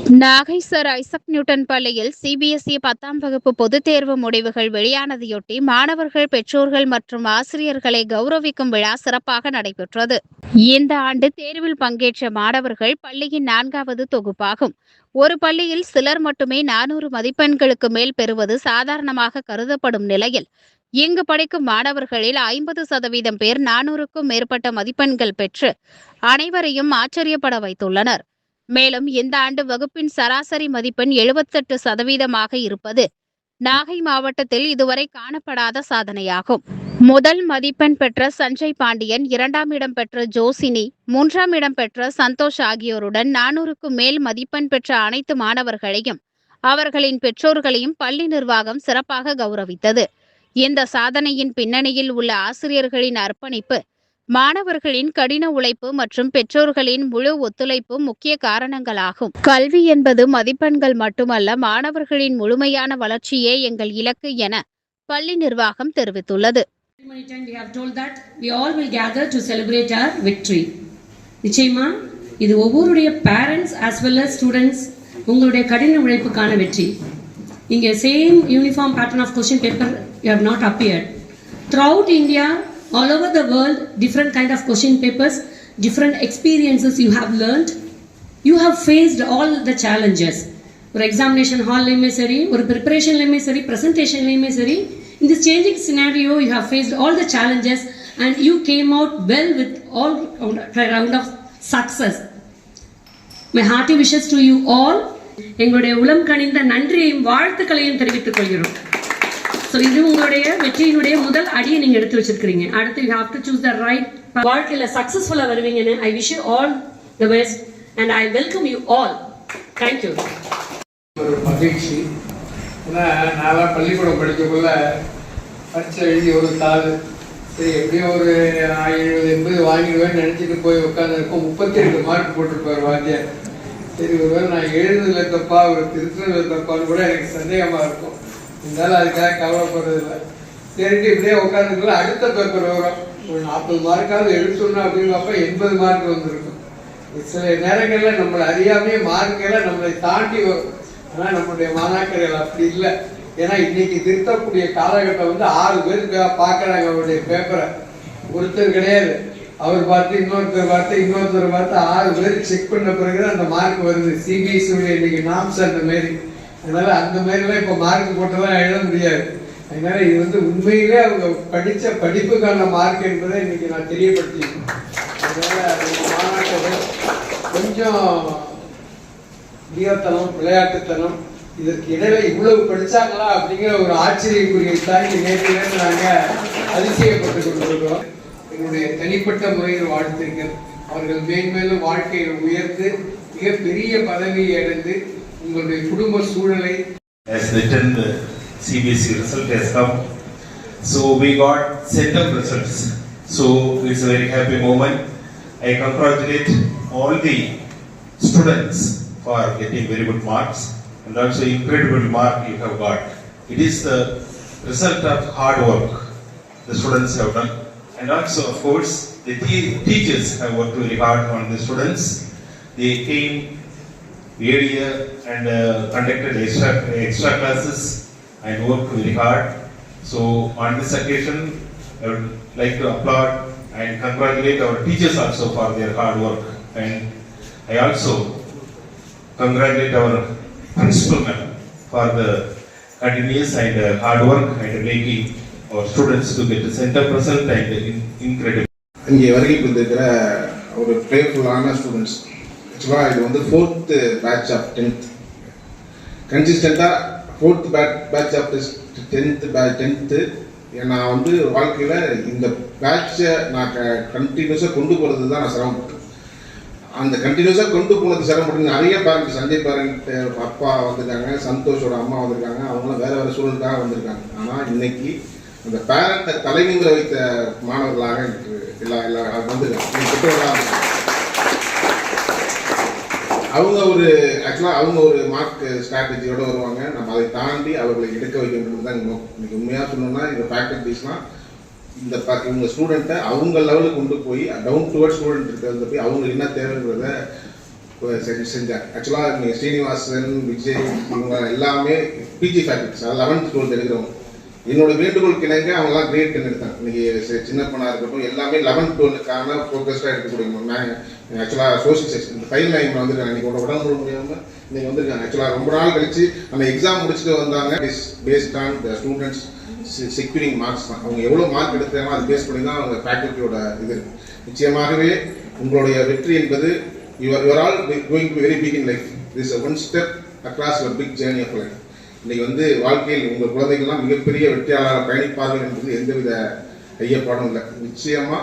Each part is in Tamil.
நாகை சர் ஐசக் நியூட்டன் பள்ளியில் சிபிஎஸ்இ 10ஆம் வகுப்பு பொதுத் தேர்வு முடிவுகள் வெளியானதையொட்டி மாணவர்கள், பெற்றோர்கள் மற்றும் ஆசிரியர்களை கௌரவிக்கும் விழா சிறப்பாக நடைபெற்றது. இந்த ஆண்டு தேர்வில் பங்கேற்ற மாணவர்கள் பள்ளியின் 4வது தொகுப்பாகும். ஒரு பள்ளியில் சிலர் மட்டுமே 400 மதிப்பெண்களுக்கு மேல் பெறுவது சாதாரணமாக கருதப்படும் நிலையில், இங்கு படிக்கும் மாணவர்களில் 50% பேர் 400க்கும் மேற்பட்ட மதிப்பெண்கள் பெற்று அனைவரையும் ஆச்சரியப்பட வைத்துள்ளனர். மேலும் இந்த ஆண்டு வகுப்பின் சராசரி மதிப்பெண் 78% இருப்பது நாகை மாவட்டத்தில் இதுவரை காணப்படாத சாதனையாகும். முதல் மதிப்பெண் பெற்ற சஞ்சய் பாண்டியன், 2ஆம் இடம் பெற்ற ஜோசினி, 3ஆம் இடம் பெற்ற சந்தோஷ் ஆகியோருடன் 400க்கும் மேல் மதிப்பெண் பெற்ற அனைத்து மாணவர்களையும் அவர்களின் பெற்றோர்களையும் பள்ளி நிர்வாகம் சிறப்பாக கௌரவித்தது. இந்த சாதனையின் பின்னணியில் உள்ள ஆசிரியர்களின் அர்ப்பணிப்பு, மாணவர்களின் கடின உழைப்பு மற்றும் பெற்றோர்களின் முழு ஒத்துழைப்பு முக்கிய காரணங்களாகும். கல்வி என்பது மதிப்பெண்கள் மட்டுமல்ல, மாணவர்களின் முழுமையான வளர்ச்சியே எங்கள் இலக்கு என பள்ளி நிர்வாகம் தெரிவித்துள்ளது. நிச்சயமா இது ஒவ்வொருடைய parents as well as students உங்களுடைய கடின உழைப்புக்கான வெற்றி. இங்கே same uniform pattern of question paper you have not appeared. Throughout India, all over the world, different kind of question papers, different experiences you have learned. You have faced all the challenges. ஒரு examination hall லையுமே சரி, ஒரு preparation லையுமே சரி, presentation லையுமே சரி, in this changing scenario you have faced all the challenges and you came out well with all round of success. My hearty wishes to you all. எங்களுடைய உளம் கனிந்த நன்றியையும் வாழ்த்துக்களையும் தெரிவித்துக் கொள்கிறோம். ஸோ இது உங்களுடைய வெற்றியினுடைய முதல் அடியை நீங்கள் எடுத்து வச்சிருக்கிறீங்க. அடுத்து you have to choose the right. வாழ்க்கையில் சக்ஸஸ்ஃபுல்லாக வருவீங்கன்னு I wish you all the best and I welcome you all. Thank you. ஒரு மகிழ்ச்சி. ஏன்னா நான்லாம் பள்ளிக்கூடம் படிக்கக்குள்ள பரீட்சை எழுதி ஒரு தாள் சரி எப்படியும் ஒரு 70-80 வாங்கிடுவேன்னு நினச்சிட்டு போய் உட்காந்துருக்கோம். 32 மார்க் போட்டிருப்பார் வாத்தியார். சரி ஒருவேளை நான் எழுதுல தப்பா ஒரு திருத்துறதுல தப்பான்னு கூட எனக்கு சந்தேகமாக இருக்கும். இருந்தாலும் அதுக்காக கவலைப்படுறதில்லை. சரிட்டு இப்படியே உட்காந்துருக்கல அடுத்த பேப்பர் வரும். ஒரு 40 மார்க்காவது எடுத்துடணும் அப்படின்னு பார்ப்பா 80 மார்க் வந்திருக்கும். சில நேரங்களில் நம்மளை அறியாமையே மார்க்கெல்லாம் நம்மளை தாண்டி வரும். ஆனால் நம்மளுடைய மாணாக்கர்கள் அப்படி இல்லை. ஏன்னா இன்னைக்கு திருத்தக்கூடிய காலகட்டம் 6 பேர் பார்க்குறாங்க அவருடைய பேப்பரை. ஒருத்தர் கிடையாது, அவர் பார்த்து இன்னொருத்தர் பார்த்து 6 பேர் செக் பண்ண பிறகுதான் அந்த மார்க் வருது. சிபிஎஸ்இ இன்னைக்கு நாம்ஸ் அந்த மாரி. அதனால அந்த மாதிரிலாம் இப்போ மார்க் போட்டெல்லாம் எழுத முடியாது. அதனால இது உண்மையிலே அவங்க படித்த படிப்புக்கான மார்க் என்பதை இன்னைக்கு நான் தெரியப்படுத்திக்கணும். அதனால மாணாக்கர்கள் கொஞ்சம் வியத்தனம், விளையாட்டுத்தனம், இதற்கு இடையில இவ்வளவு படிச்சாங்களா அப்படிங்கிற ஒரு ஆச்சரியக்குரிய தாண்டி நேற்று நாங்கள் அதிசயப்பட்டு கொண்டிருக்கிறோம். என்னுடைய தனிப்பட்ட முறையில் வாழ்த்துக்கள். அவர்கள் மேன்மேலும் வாழ்க்கையில் உயர்ந்து மிகப்பெரிய பதவியை அடைந்து உங்களுடைய குடும்ப சூழலை. As written, the CBSE result has come. So we got set-up results. So it's a very happy moment. I congratulate all the students for getting very good marks and also incredible mark you have got. It is the result of hard work the students have done, and also of course the teachers have worked very hard on the students. They came earlier and conducted extra classes and worked very hard. So on this occasion, I would like to applaud and congratulate our teachers also for their hard work, and I also congratulate our principal ma'am for the continuous and hard work and making our students to get a center result and incredible. இங்கே வரைக்கும் இருக்கிற ஒரு பிளேஃபுல்லான ஸ்டூடெண்ட்ஸ். ஆக்சுவலாக இது 4th batch ஆஃப் 10th. கன்சிஸ்டண்ட்டாக 4th batch ஆஃப் 10th. நான் வாழ்க்கையில் இந்த பேட்சை நான் கண்டினியூஸாக கொண்டு போகிறது தான் நான் சிரமப்பட்டேன். அந்த கண்டினியூஸாக கொண்டு போனது சிரமப்பட்டு நிறைய பேரண்ட், சஞ்சய் பேரண்ட் அப்பா வந்திருக்காங்க, சந்தோஷோட அம்மா வந்திருக்காங்க, அவங்களும் வேறு வேறு சூழலுக்காக வந்திருக்காங்க. ஆனால் இன்னைக்கு அந்த பேரண்ட்டை தலைநிமிர வைத்த மாணவர்களாக எனக்கு எல்லா வந்திருக்காங்க. அவங்க ஒரு மார்க் ஸ்ட்ராட்டஜியோடு வருவாங்க. நம்ம அதை தாண்டி அவர்களை எடுக்க வைக்க வேண்டும் தான் இன்னைக்கு உண்மையாக சொல்லணும்னா இந்த ஃபேக்கல்டிஸ்லாம் இவங்க ஸ்டூடெண்ட்டை அவங்க லெவலுக்கு கொண்டு போய் டவுன் டுவர்ட் ஸ்டூடெண்ட் இருக்கிறத போய் அவங்க என்ன தேவைங்கிறத செஞ்சாங்க. ஆக்சுவலாக நீங்கள் ஸ்ரீனிவாசன், விஜய் இவங்க எல்லாமே பிஜி ஃபேக்கல்டிஸ், 11th 12th எடுக்கிறவங்க. என்னோட வேண்டுகோளுக்கு இணங்க அவங்கலாம் கிரேட் 10 எடுத்தாங்க. இன்னைக்கு சின்ன பொண்ணாக இருக்கட்டும் எல்லாமே 11th 12th ஃபோக்கஸ்டாக எடுக்கக்கூடிய ஆக்சுவலாக சோஷியல் செக்ஷன் இந்த ஃபைல் லைனில் வந்துருக்காங்க. இன்னைக்கு உடம்பு முடியாமல் இன்னைக்கு வந்திருக்காங்க. ஆக்சுவலாக ரொம்ப நாள் கழிச்சு அந்த எக்ஸாம் முடிச்சுட்டு வந்தாங்க. Is based on the students securing marks தான். அவங்க எவ்வளோ மார்க் எடுத்தாங்களோ அது பேஸ் பண்ணி தான் அவங்க ஃபேக்கல்ட்டியோட இது இருக்குது. நிச்சயமாகவே உங்களுடைய வெற்றி என்பது you are all going to be very big in life. This is a one step across your big journey of life. இன்னைக்கு வந்து வாழ்க்கையில் உங்கள் குழந்தைகள்லாம் மிகப்பெரிய வெற்றியாளராக பயணிப்பார்கள் என்பது எந்தவித ஐயப்பாடும் இல்லை. நிச்சயமா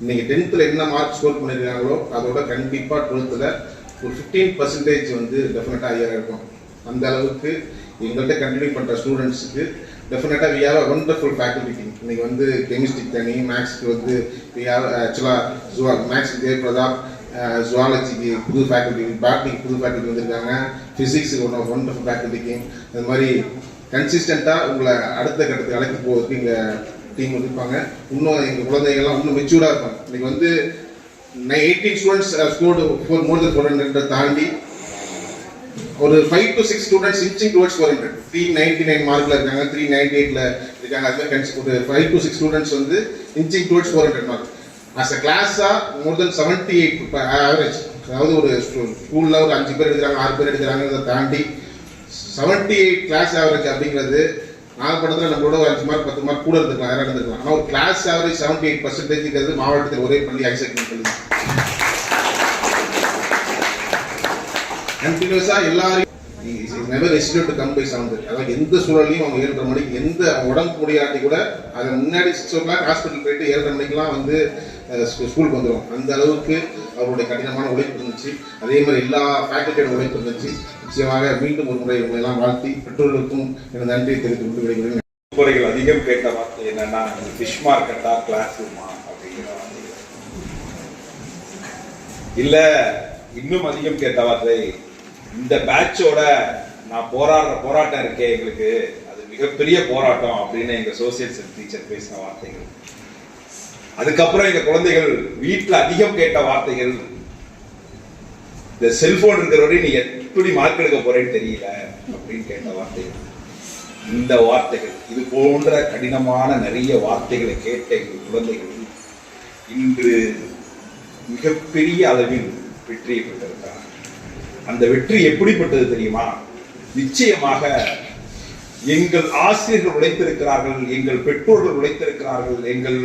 இன்னைக்கு 10th என்ன மார்க் ஸ்கோர் பண்ணியிருக்காங்களோ அதோட கண்டிப்பாக 12th ஒரு 15% வந்து டெஃபினட்டாக ஹையராக இருக்கும். அந்த அளவுக்கு எங்கள்கிட்ட கண்டினியூ பண்ணுற ஸ்டூடெண்ட்ஸுக்கு டெஃபினட்டாக we have a wonderful faculty team. இன்னைக்கு வந்து கெமிஸ்ட்ரிக்கு தனி, மேக்ஸ்க்கு வந்து வி ஹேவ் ஆக்சுவலாக மேக்ஸ்க்கு ஜெயபிரதாப், ஜுவாலஜிக்கு புது ஃபேக்கல்டி, பாட்னிக்கு புது ஃபேக்கல்டி வந்திருக்காங்க, ஃபிசிக்ஸுக்கு ஒன்று ஒண்டர்ஃபுல் ஃபேக்கல்டி டீம். அது மாதிரி கன்சிஸ்டண்ட்டாக உங்களை அடுத்த கட்டத்துக்கு அழைத்து போவதற்கு இங்கே டீம் இருப்பாங்க. இன்னும் எங்கள் குழந்தைகள்லாம் இன்னும் மெச்சூர்டாக இருப்பாங்க. இன்னைக்கு வந்து 18 ஸ்டூடெண்ட்ஸ் ஸ்கோர்டு மோர் தென் 400 தாண்டி ஒரு 5 to 6 ஸ்டூடெண்ட்ஸ் இன்ச்சிங் டுவர்ட்ஸ் 400, 399 மார்க்கில் இருக்காங்க, 398ல் இருக்காங்க. அதுமாதிரி ஒரு 5 to 6 ஸ்டூடெண்ட்ஸ் வந்து inching towards 400 mark. As a கிளாஸாக மோர் தென் 78 ஆவரேஜ். அதாவது ஒரு ஸ்கூலில் ஒரு 5 பேர் எடுக்கிறாங்க, 6 பேர் எடுக்கிறாங்கிறத தாண்டி 78 கிளாஸ் ஆவரேஜ் அப்படிங்கிறது நாகப்பட்டினத்தில் நம்மளோட ஒரு 5 மார்க் 10 மார்க் கூட இருந்துக்கலாம், யாராக இருந்துக்கலாம். ஆனால் ஒரு கிளாஸ் ஆவரேஜ் 78% மாவட்டத்தில் ஒரே பள்ளி ஐசக் பள்ளி. கண்டினியூஸாக எல்லாரையும் never estimate to come by 7. அதாவது எந்த சூழலையும் அவங்க 7:30 மணிக்கு எந்த உடம்பு முடியாட்டி கூட அதை முன்னாடி 6 o'clock ஹாஸ்பிட்டல் போயிட்டு 7:30 மணிக்கெல்லாம் வந்து ஸ்கூலுக்கு வந்துடும். அந்த அளவுக்கு அவருடைய கடினமான உழைப்பு இருந்துச்சு. அதே மாதிரி எல்லா ஃபேக்கல்ட்டியோட உழைப்பு இருந்துச்சு. நிச்சயமாக மீண்டும் ஒரு முறை உங்களை எல்லாம் வாழ்த்தி பெற்றோர்களுக்கும் எனது நன்றியை தெரிவித்து கொண்டு விடைபெறுகிறேன். வகுப்பறைகள் அதிகம் கேட்ட வார்த்தை என்னன்னா ஃபிஷ் மார்க்கெட்டா கிளாஸ் ரூமா அப்படிங்கிற வார்த்தை. இல்ல இன்னும் அதிகம் கேட்ட வார்த்தை இந்த பேட்சோட நான் போராட்டம் இருக்கே எங்களுக்கு அது மிகப்பெரிய போராட்டம் அப்படின்னு எங்க சோசியல் சயின்ஸ் டீச்சர் பேசின வார்த்தைகள். அதுக்கப்புறம் எங்க குழந்தைகள் வீட்டுல அதிகம் கேட்ட வார்த்தைகள் இந்த செல்போன் இருக்கிறவரை நீ எப்படி மார்க் எடுக்க போறேன்னு தெரியல அப்படின்னு கேட்ட வார்த்தைகள். இந்த வார்த்தைகள் இது போன்ற கடினமான நிறைய வார்த்தைகளை கேட்ட எங்கள் குழந்தைகள் இன்று மிகப்பெரிய அளவில் வெற்றியை பெற்றிருக்கிறார். அந்த வெற்றி எப்படிப்பட்டது தெரியுமா? நிச்சயமாக எங்கள் ஆசிரியர்கள் உழைத்திருக்கிறார்கள், எங்கள் பெற்றோர்கள் உழைத்திருக்கிறார்கள். எங்கள்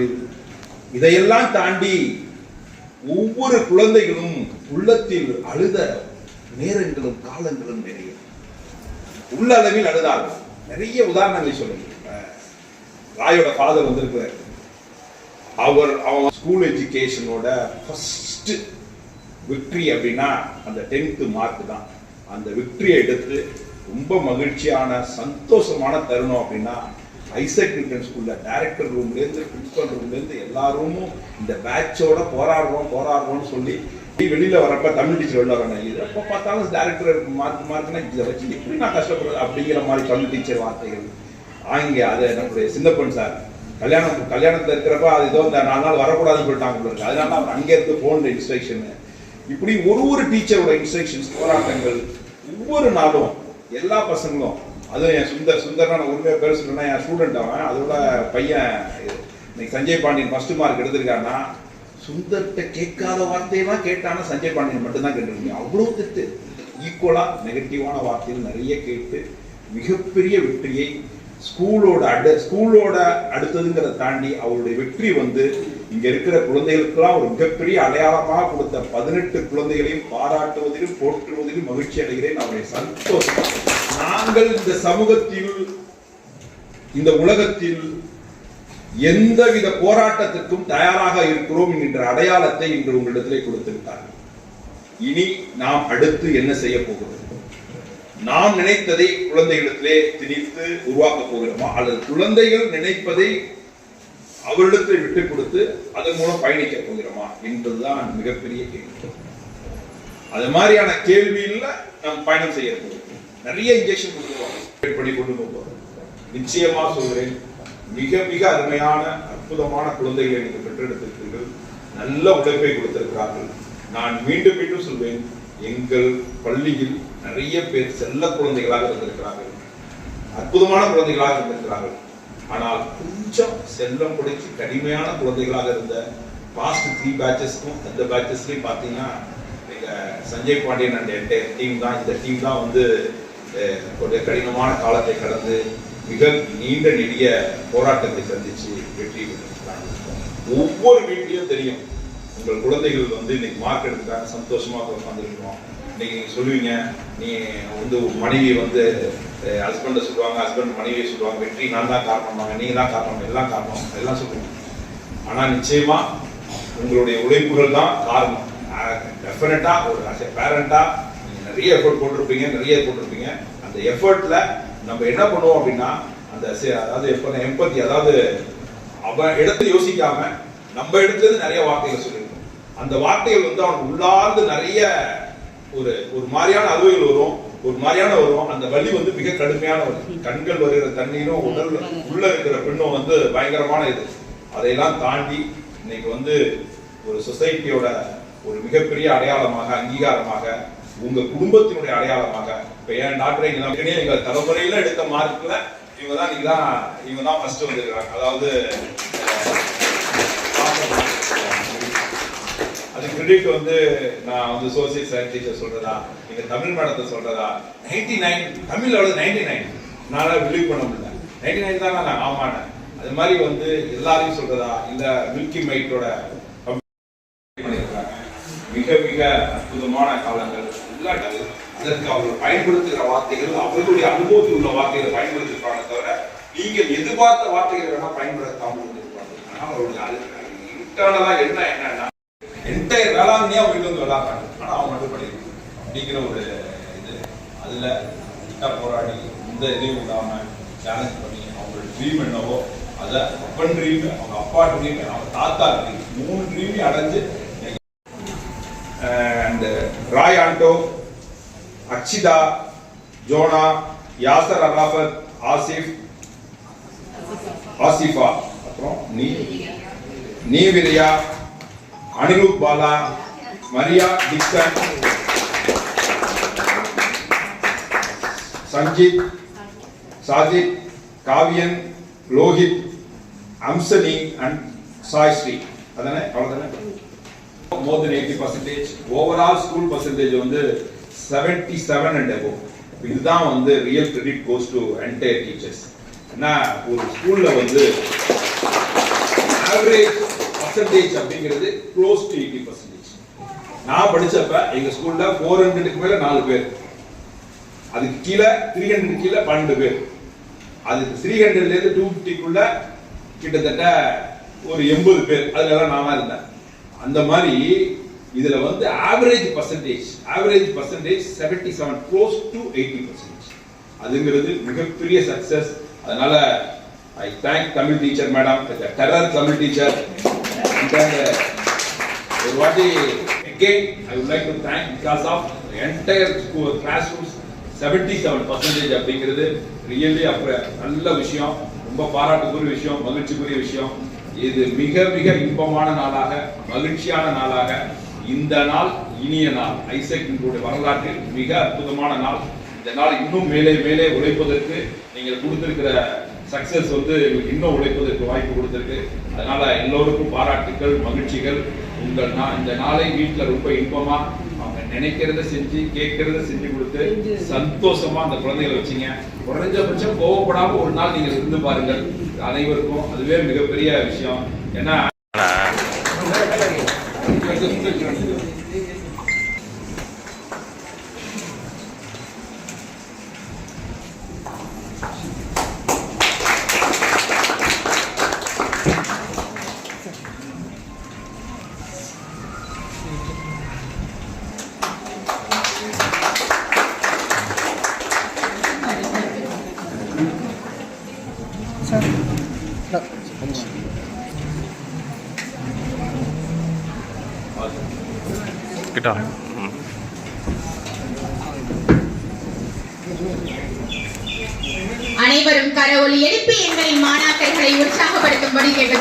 இதையெல்லாம் தாண்டி ஒவ்வொரு குழந்தைகளும் உள்ளத்தில் அழுத நேரங்களும் காலங்களும் நிறைய உள்ள அளவில் அழுதார்கள். நிறைய உதாரணங்களை சொல்லுங்க. ராயோட ஃபாதர் வந்திருக்கிறார். அவன் ஸ்கூல் எஜுகேஷனோட ஃபர்ஸ்ட் விக்டரி அப்படின்னா அந்த 10th மார்க் தான். அந்த விக்டரியை எடுத்து ரொம்ப மகிழ்ச்சியான சந்தோஷமான தருணம் அப்படின்னா ஐசக் நியூட்டன் ஸ்கூல்ல டைரக்டர் ரூம்லேருந்து பிரின்சிபல் ரூம்லேருந்து எல்லாருமும் இந்த பேட்சோட போராடுறோம்னு சொல்லி வெளியில வரப்ப தமிழ் டீச்சர் வெளில வராங்க. இது எப்போ பார்த்தாலும் டைரக்டர் மார்க்னா இதை வச்சு எப்படி நான் கஷ்டப்படுறது அப்படிங்கிற மாதிரி தமிழ் டீச்சர் வார்த்தைகள். ஆங்க அது நம்மளுடைய சின்னப்பன் சார் கல்யாணத்துல இருக்கிறப்ப அது ஏதோ இந்த 4 நாள் வரக்கூடாதுன்னு சொல்லிட்டாங்க. அதனால அவர் அங்கேருந்து போன இன்ஸ்ட்ரக்ஷன். இப்படி ஒரு டீச்சரோட இன்ஸ்ட்ரக்ஷன்ஸ் போராட்டங்கள் ஒவ்வொரு நாளும் எல்லா பசங்களும். அதுவும் என் சுந்தர்னா நான் உண்மையாக பேர் சொல்றேன்னா என் ஸ்டூடெண்ட் அவன். அதோட பையன் இன்னைக்கு சஞ்சய் பாண்டியன் ஃபர்ஸ்ட் மார்க் எடுத்திருக்காருன்னா சுந்தர்கிட்ட கேட்காத வார்த்தையெல்லாம் கேட்டானா சஞ்சய் பாண்டியன் மட்டும்தான் கேட்டிருக்கீங்க. அவ்வளோ திட்டு ஈக்குவலா நெகட்டிவான வார்த்தைகள் நிறைய கேட்டு மிகப்பெரிய வெற்றியை ஸ்கூலோட அடுத்ததுங்கிறத தாண்டி அவருடைய வெற்றி வந்து இங்க இருக்கிற குழந்தைகளுக்கெல்லாம் ஒரு மிகப்பெரிய அடையாளமாக கொடுத்த 18 குழந்தைகளையும் பாராட்டுவதிலும் போற்றுவதிலும் மகிழ்ச்சி அடைகிறேன். அவருடைய சந்தோஷம். நாங்கள் இந்த சமூகத்தில் இந்த உலகத்தில் எந்தவித போராட்டத்திற்கும் தயாராக இருக்கிறோம் என்கின்ற அடையாளத்தை இன்று உங்களிடத்திலே கொடுத்திருக்கிறார்கள். இனி நாம் அடுத்து என்ன செய்ய போகிறோம்? நாம் நினைத்ததை குழந்தைகளிடத்திலே திணித்து உருவாக்க போகிறோமா, அல்லது குழந்தைகள் நினைப்பதை அவரிடத்தில் விட்டுக் கொடுத்து அதன் மூலம் பயணிக்க போகிறோமா என்பதுதான் மிகப்பெரிய கேள்வி. அது மாதிரியான கேள்வியில் நாம் பயணம் செய்ய போகிறோம். நிறைய இன்ஜெக்ஷன் பண்ணி கொண்டு போகிறோம். நிச்சயமா சொல்கிறேன், மிக மிக அருமையான அற்புதமான குழந்தைகளை நீங்கள் பெற்றெடுத்திருக்கிறீர்கள். நல்ல உழைப்பை கொடுத்திருக்கிறார்கள். நான் மீண்டும் மீண்டும் சொல்வேன், எங்கள் பள்ளியில் நிறைய பேர் செல்ல குழந்தைகளாக இருந்திருக்கிறார்கள், அற்புதமான குழந்தைகளாக இருந்திருக்கிறார்கள். ஆனால் கொஞ்சம் செல்லம் பிடிச்சி கடுமையான குழந்தைகளாக இருந்த பாஸ்ட் 3 பேட்சஸ்க்கும் அந்த பேட்சஸ்லையும் பார்த்தீங்கன்னா நீங்க சஞ்சய் பாண்டியன் அண்ட் டீம் தான், இந்த டீம் தான் வந்து ஒரு கடினமான காலத்தை கடந்து மிக நீண்ட நெடிய போராட்டத்தை சந்திச்சு வெற்றி பெற்றிருக்கிறாங்க. ஒவ்வொரு வீட்லையும் தெரியும், உங்கள் குழந்தைகள் வந்து இன்னைக்கு மார்க் எடுத்துக்காங்க, சந்தோஷமாக உட்காந்துருக்கோம். இன்னைக்கு நீங்க சொல்லுவீங்க, நீ வந்து மனைவி வந்து ஹஸ்பண்டை சொல்லுவாங்க, ஹஸ்பண்ட் மனைவியை சொல்லுவாங்க, வெற்றி நான் தான் காரணம், நீங்க தான் காரணம், எல்லாம் காரணம், எல்லாம் சொல்லுவீங்க. ஆனா நிச்சயமா உங்களுடைய உழைப்புகள் தான் காரணம். டெஃபினட்டா ஒரு பேரண்டா நீங்க நிறைய எஃபர்ட் போட்டிருப்பீங்க. அந்த எஃபர்ட்ல நம்ம என்ன பண்ணுவோம் அப்படின்னா, அந்த அதாவது எம்பத்தி, அதாவது அவன் இடத்துல யோசிக்காம நம்ம இடத்துல இருந்து நிறைய வார்த்தைகள் சொல்லியிருக்கோம். அந்த வார்த்தைகள் வந்து அவனுக்கு உள்ளார்ந்து நிறைய ஒரு மாதிரியான அலுவல்கள் வரும், அந்த வலி வந்து மிக கடுமையான வலி. கண்கள் வருகிற தண்ணீரும் உடல் உள்ள இருக்கிற பெண்ணும் வந்து பயங்கரமான இது. அதையெல்லாம் தாண்டி இன்னைக்கு வந்து ஒரு சொசைட்டியோட ஒரு மிகப்பெரிய அடையாளமாக, அங்கீகாரமாக, உங்க குடும்பத்தினுடைய அடையாளமாக, இப்ப என் டாக்டரை எங்க தலைமுறையில எடுத்த மார்க்ல இவங்க தான் ஃபர்ஸ்ட் வந்திருக்காங்க. அதாவது அது கிரெடிட் வந்து நான் வந்து சோசியல் சயின்ஸ் டீச்சர் சொல்றதா, நீங்க தமிழ் மேடத்தை சொல்றதா, 99 தமிழ் எவ்வளவு 99 நானா பிலீவ் பண்ண முடியல. 99 தான் நான் ஆமாண்ண. அது மாதிரி வந்து எல்லாரையும் சொல்றதா, இந்த மில்கி மைட்டோட மிக மிக அற்புதமான காலங்கள். அதற்கு அவர்கள் பயன்படுத்துகிற வார்த்தைகள் அவர்களுடைய அனுபவத்தில் உள்ள வார்த்தைகளை பயன்படுத்திருப்பாங்க தவிர நீங்கள் எதிர்பார்த்த வார்த்தைகளை வேணா பயன்படுத்தாமல் இருந்திருப்பாங்க. ஆனால் அவருடைய இன்டர்னலா என்னன்னா என்டையர் வேளாண்மையா அவங்க வந்து விளாடுறாங்க. ஆனா அவங்க மட்டும் பண்ணிருக்காங்க அப்படிங்கிற ஒரு இது. அதுல போராடி இந்த இதையும் விடாம சேலஞ்ச் பண்ணி அவங்களோட ட்ரீம் என்னவோ அதை அப்பன் ட்ரீம், அவங்க அப்பா ட்ரீம், அவங்க தாத்தா ட்ரீம், 3 ட்ரீமையும் அடைஞ்சு and ராய் ஆண்டோ, அக்ஷிதா, ஜோனா, யாசர் அராஃபத், ஆசிஃபா, அப்புறம் நீவிரியா, அனிருத் பாலா, மரியா டிக்சன், சஞ்சித், சாஜித், காவியன், லோஹித், அம்சனி அண்ட் சாய்ஸ்ரீ. அதானே அவ்வளவுதானே? more than 80%. overall school percentage வந்து 77 and above. இதுதான் வந்து real credit goes to entire teachers. ஏன்னா ஒரு ஸ்கூல்ல வந்து average percentage அப்படிங்கிறது close to 80%. நான் படிச்சப்ப எங்க ஸ்கூல்ல 400க்கு மேல 4 பேர், அதுக்கு கீழே 300 கீழே 12 பேர், அதுக்கு 300ல இருந்து 250க்குள்ள கிட்டத்தட்ட ஒரு 80 பேர். அதுல நானா இருந்தேன். அந்த மாதிரி இதுல வந்து ஆவரேஜ் பர்சன்டேஜ் 77, close to 80%. அதுங்கிறது மிகப்பெரிய சக்சஸ். அதனால I thank Tamil teacher madam, terror Tamil teacher. ஒரு வாட்டி again I would like to thank because of the entire school classrooms 77% அப்படிங்கிறது ரியலி நல்ல விஷயம், ரொம்ப பாராட்டுக்குரிய விஷயம், மகிழ்ச்சிக்குரிய விஷயம். இது மிக மிக இன்பமான நாளாக, மகிழ்ச்சியான நாளாக, இந்த நாள் இனிய நாள், ஐசக்கினுடைய வரலாற்றில் மிக அற்புதமான நாள். இந்த நாள் இன்னும் மேலே மேலே உழைப்பதற்கு நீங்கள் கொடுத்திருக்கிற சக்சஸ் வந்து இன்னும் உழைப்பதற்கு வாய்ப்பு கொடுத்திருக்கு. அதனால எல்லோருக்கும் பாராட்டுக்கள், மகிழ்ச்சிகள். இந்த நாளை வீட்டில் ரொம்ப இன்பமா அவங்க நினைக்கிறத செஞ்சு கேட்கறத செஞ்சு கொடுத்து சந்தோஷமா அந்த குழந்தைகளை வச்சீங்க. குறைஞ்சபட்சம் கோவப்படாம ஒரு நாள் நீங்கள் இருந்து பாருங்கள். அனைவருக்கும் அதுவே மிகப்பெரிய விஷயம். ஏன்னா அனைவரும் கரவொலி எழுப்பி எங்களின் மாணாக்கர்களை உற்சாகப்படுத்தும்படி கேட்டு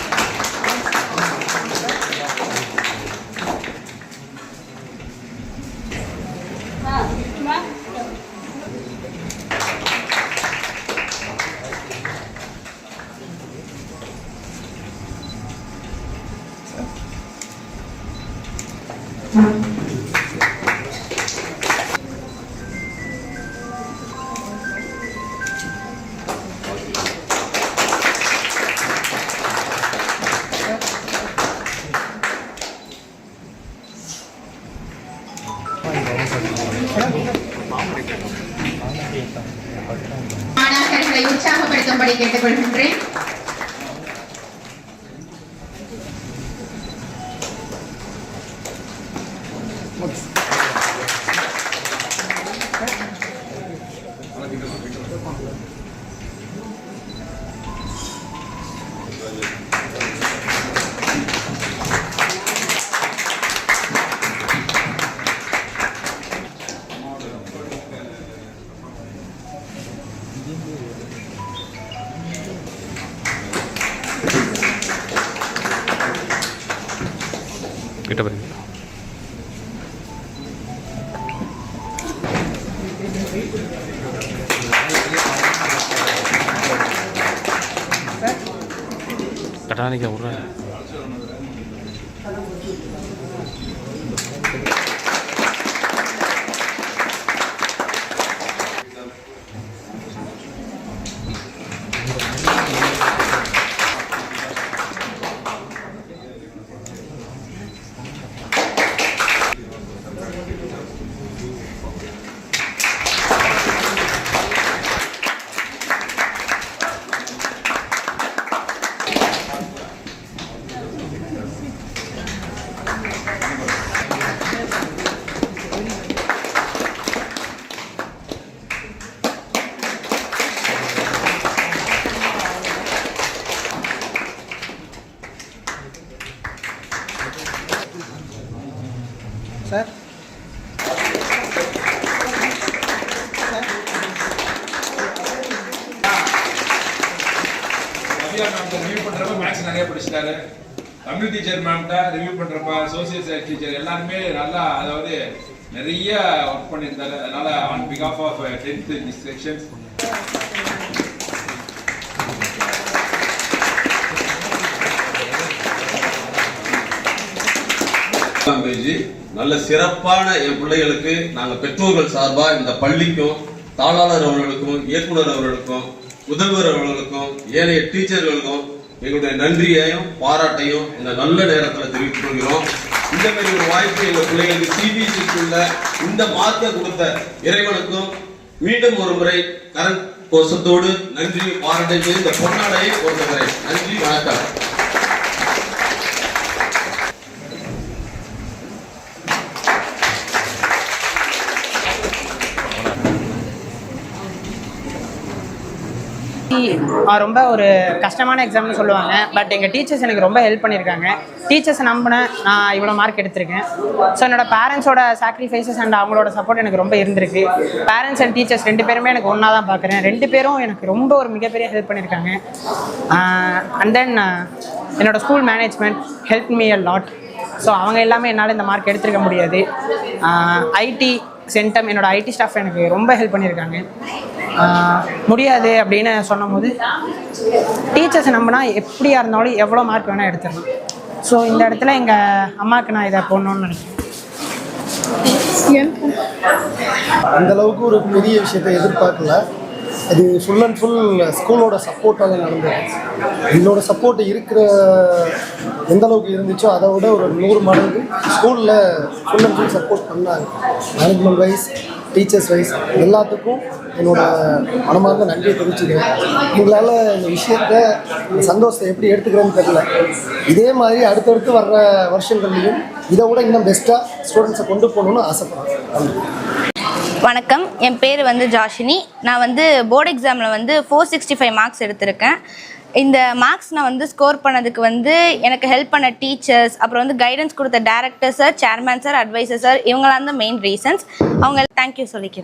மாணாக்கர்களை உற்சாகப்படுத்தும்படி கேட்டுக்கொள்கின்றேன். கிட்ட பாருங்க. கட்டானிக்க விட்றேன். சார் ரிவ்யூ பண்றப்ப மேக்ஸ் நிறைய படிச்சிட்டாரு. தமிழ் டீச்சர் மேம்கிட்ட ரிவ்யூ பண்றப்ப சோசியல் சயின்ஸ் டீச்சர் எல்லாருமே நல்லா அதாவது நிறைய ஒர்க் பண்ணியிருந்தாரு. அதனால on because of of 10th sections நல்ல சிறப்பான என் பிள்ளைகளுக்கு நாங்கள் பெற்றோர்கள் சார்பாக இந்த பள்ளிக்கும் தாளாளர் அவர்களுக்கும் இயக்குனர் அவர்களுக்கும் முதல்வர் அவர்களுக்கும் ஏனைய டீச்சர்களுக்கும் எங்களுடைய நன்றியையும் பாராட்டையும் இந்த நல்ல நேரத்தில் தெரிவித்துக் கொள்கிறோம். இந்த மாதிரி ஒரு வாய்ப்பு எங்கள் பிள்ளைகளுக்கு சிபிஎஸ்சிக்குள்ள இந்த மார்க்கை கொடுத்த இறைவனுக்கும் மீண்டும் ஒரு முறை கரண் கோஷத்தோடு நன்றி பாராட்டை இந்த பொன்னாடையை கொடுக்கிறேன். நன்றி, வணக்கம். ரொம்ப ஒரு கஷ்டமான எக்ஸாம்னு சொல்லுவாங்க. பட் எங்கள் டீச்சர்ஸ் எனக்கு ரொம்ப ஹெல்ப் பண்ணியிருக்காங்க. டீச்சர்ஸை நம்பினேன், நான் இவ்வளோ மார்க் எடுத்திருக்கேன். ஸோ என்னோடய பேரண்ட்ஸோட சாக்ரிஃபைசஸ் அண்ட் அவங்களோட சப்போர்ட் எனக்கு ரொம்ப இருந்திருக்கு. பேரண்ட்ஸ் அண்ட் டீச்சர்ஸ் 2 பேருமே எனக்கு ஒன்றா தான் பார்க்குறேன். 2 பேரும் எனக்கு ரொம்ப ஒரு மிகப்பெரிய ஹெல்ப் பண்ணியிருக்காங்க. அண்ட் தென் என்னோடய school management help me a lot. So அவங்க எல்லாமே என்னால் இந்த மார்க் எடுத்துருக்க முடியாது. ஐடி சென்டம் என்னோடய ஐடி ஸ்டாஃப் எனக்கு ரொம்ப ஹெல்ப் பண்ணியிருக்காங்க. முடியாது அப்படின்னு சொன்னும் போது டீச்சர்ஸை நம்பினா எப்படியா இருந்தாலும் எவ்வளோ மார்க் வேணால் எடுத்துடலாம். ஸோ இந்த இடத்துல எங்கள் அம்மாவுக்கு நான் இதை போடணுன்னு நினைக்கிறேன். அந்தளவுக்கு ஒரு பெரிய விஷயத்தை எதிர்பார்க்கல. அது ஃபுல் அண்ட் ஃபுல் ஸ்கூலோட சப்போர்ட்டால் நடந்தது. எங்களோட சப்போர்ட் இருக்கிற எந்த அளவுக்கு இருந்துச்சோ அதை விட ஒரு 100 மடங்கு ஸ்கூலில் ஃபுல் அண்ட் ஃபுல் சப்போர்ட் பண்ணாங்க. மேனேஜ்மெண்ட் வைஸ், டீச்சர்ஸ் வைஸ் எல்லாத்துக்கும் என்னோட மனமார்ந்த நன்றியை தெரிவிச்சுக்கிறேன். எங்களால் இந்த விஷயத்தை சந்தோஷத்தை எப்படி எடுத்துக்கிறேன்னு தெரியல. இதே மாதிரி அடுத்தடுத்து வர்ற வருஷங்கள்லையும் இதை விட இன்னும் பெஸ்ட்டாக ஸ்டூடெண்ட்ஸை கொண்டு போகணுன்னு ஆசைப்படுறேன். வணக்கம், என் பேர் ஜாஷினி. நான் போர்டு எக்ஸாமில் 465 மார்க்ஸ் எடுத்திருக்கேன். இந்த மார்க்ஸ் நான் ஸ்கோர் பண்ணதுக்கு எனக்கு ஹெல்ப் பண்ண டீச்சர்ஸ், அப்புறம் கைடன்ஸ் கொடுத்த director sir, chairman sir, adviser sir, இவங்களாம் தான் மெயின் ரீசன்ஸ். அவங்க தேங்க்யூ சொல்லிக்கிறேன்.